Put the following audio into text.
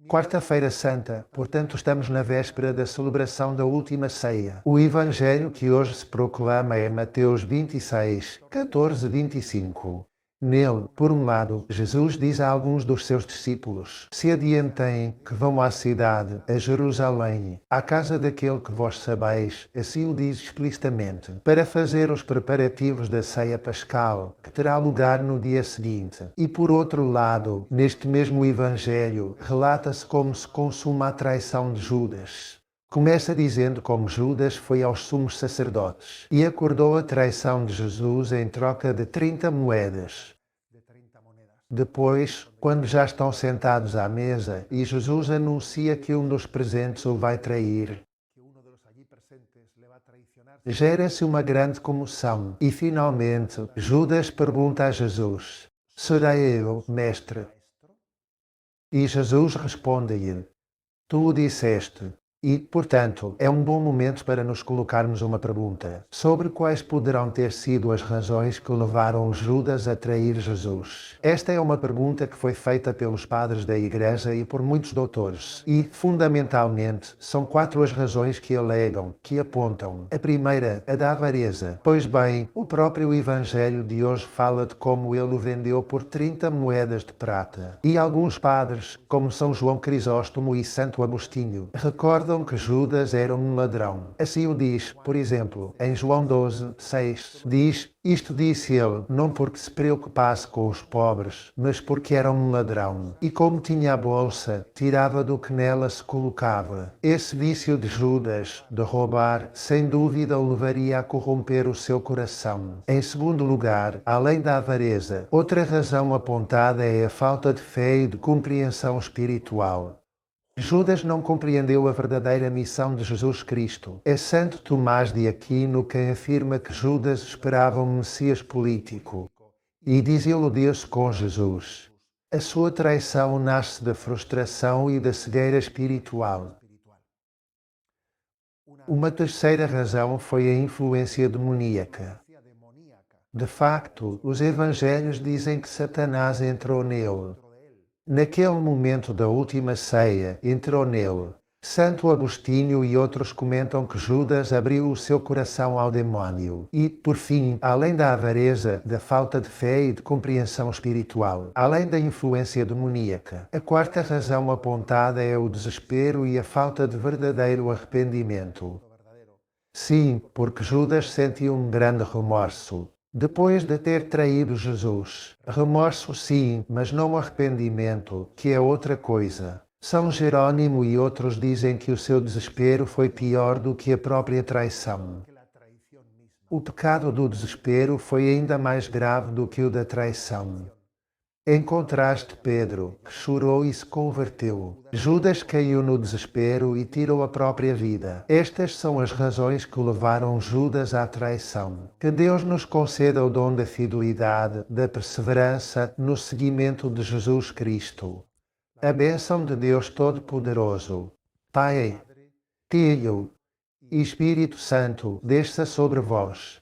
Quarta-feira Santa, portanto estamos na véspera da celebração da última ceia. O evangelho que hoje se proclama é Mateus 26, 14, 25. Nele, por um lado, Jesus diz a alguns dos seus discípulos: se adientem que vão à cidade, a Jerusalém, à casa daquele que vós sabeis, assim o diz explicitamente, para fazer os preparativos da ceia pascal, que terá lugar no dia seguinte. E por outro lado, neste mesmo evangelho, relata-se como se consuma a traição de Judas. Começa dizendo como Judas foi aos sumos sacerdotes e acordou a traição de Jesus em troca de 30 moedas. Depois, quando já estão sentados à mesa e Jesus anuncia que um dos presentes o vai trair, gera-se uma grande comoção e, finalmente, Judas pergunta a Jesus: será eu, mestre? E Jesus responde-lhe: tu o disseste. E, portanto, é um bom momento para nos colocarmos uma pergunta sobre quais poderão ter sido as razões que levaram Judas a trair Jesus. Esta é uma pergunta que foi feita pelos padres da Igreja e por muitos doutores. E, fundamentalmente, são 4 as razões que alegam, que apontam. A primeira, a da avareza. Pois bem, o próprio Evangelho de hoje fala de como ele o vendeu por 30 moedas de prata. E alguns padres, como São João Crisóstomo e Santo Agostinho, recordam que Judas era um ladrão. Assim o diz, por exemplo, em João 12, 6, diz: isto disse ele, não porque se preocupasse com os pobres, mas porque era um ladrão. E como tinha a bolsa, tirava do que nela se colocava. Esse vício de Judas, de roubar, sem dúvida o levaria a corromper o seu coração. Em segundo lugar, além da avareza, outra razão apontada é a falta de fé e de compreensão espiritual. Judas não compreendeu a verdadeira missão de Jesus Cristo. É Santo Tomás de Aquino quem afirma que Judas esperava um Messias político e desiludiu-se com Jesus. A sua traição nasce da frustração e da cegueira espiritual. Uma terceira razão foi a influência demoníaca. De facto, os evangelhos dizem que Satanás entrou nele. Naquele momento da última ceia, entrou nele. Santo Agostinho e outros comentam que Judas abriu o seu coração ao demónio. E, por fim, além da avareza, da falta de fé e de compreensão espiritual, além da influência demoníaca, a quarta razão apontada é o desespero e a falta de verdadeiro arrependimento. Sim, porque Judas sentiu um grande remorso depois de ter traído Jesus. Remorso sim, mas não arrependimento, que é outra coisa. São Jerônimo e outros dizem que o seu desespero foi pior do que a própria traição. O pecado do desespero foi ainda mais grave do que o da traição. Em contraste, Pedro, que chorou e se converteu. Judas caiu no desespero e tirou a própria vida. Estas são as razões que levaram Judas à traição. Que Deus nos conceda o dom da fidelidade, da perseverança no seguimento de Jesus Cristo. A bênção de Deus Todo-Poderoso, Pai, Filho e Espírito Santo, desça sobre vós.